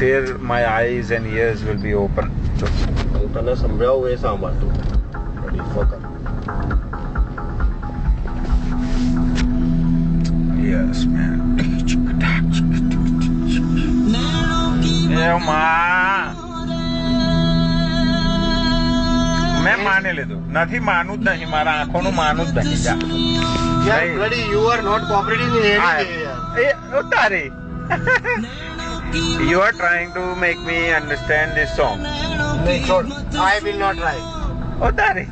फिर my eyes and ears will be open. તને સંભળાવું એ સાંભળતું. Yes, man. મેં માની લીધું નથી, માનું જ નહીં, મારા આંખોનું માનું જ નહીં. You are not cooperating in anything. તારી you are trying to make me understand this song. I will not try. તારી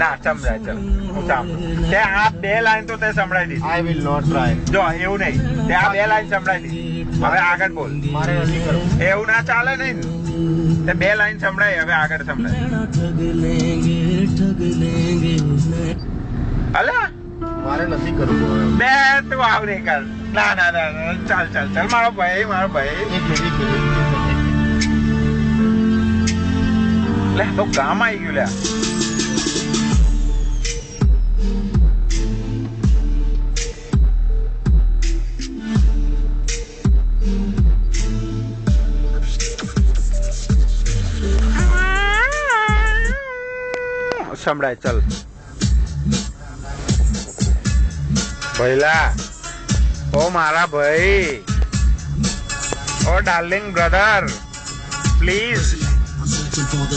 ના સમજાય. ચાલ હું સાંભળું. તે આ બે લાઈન તો તે સંભળાઈ દીધી. I will not try. જો એવું નહીં, તે આ બે લાઈન સંભળાઈ દીધી. હવે આગળ બોલ. મારે નથી કરવું. એવું ના ચાલે નહીં. તે બે લાઈન સંભળાઈ, હવે આગળ સંભળાય. અલા મારે નથી કરવું. બે તું આવ નહીં કર. ના ના ના ચાલ ચાલ ચાલ મારો ભાઈ. એક મિનિટ. લે તો કામ આવી ગયું. લે સંભળાય. ચાલ ભઈલા, ઓ મારા ભાઈ, ઓ ડાર્લિંગ બ્રધર, પ્લીઝ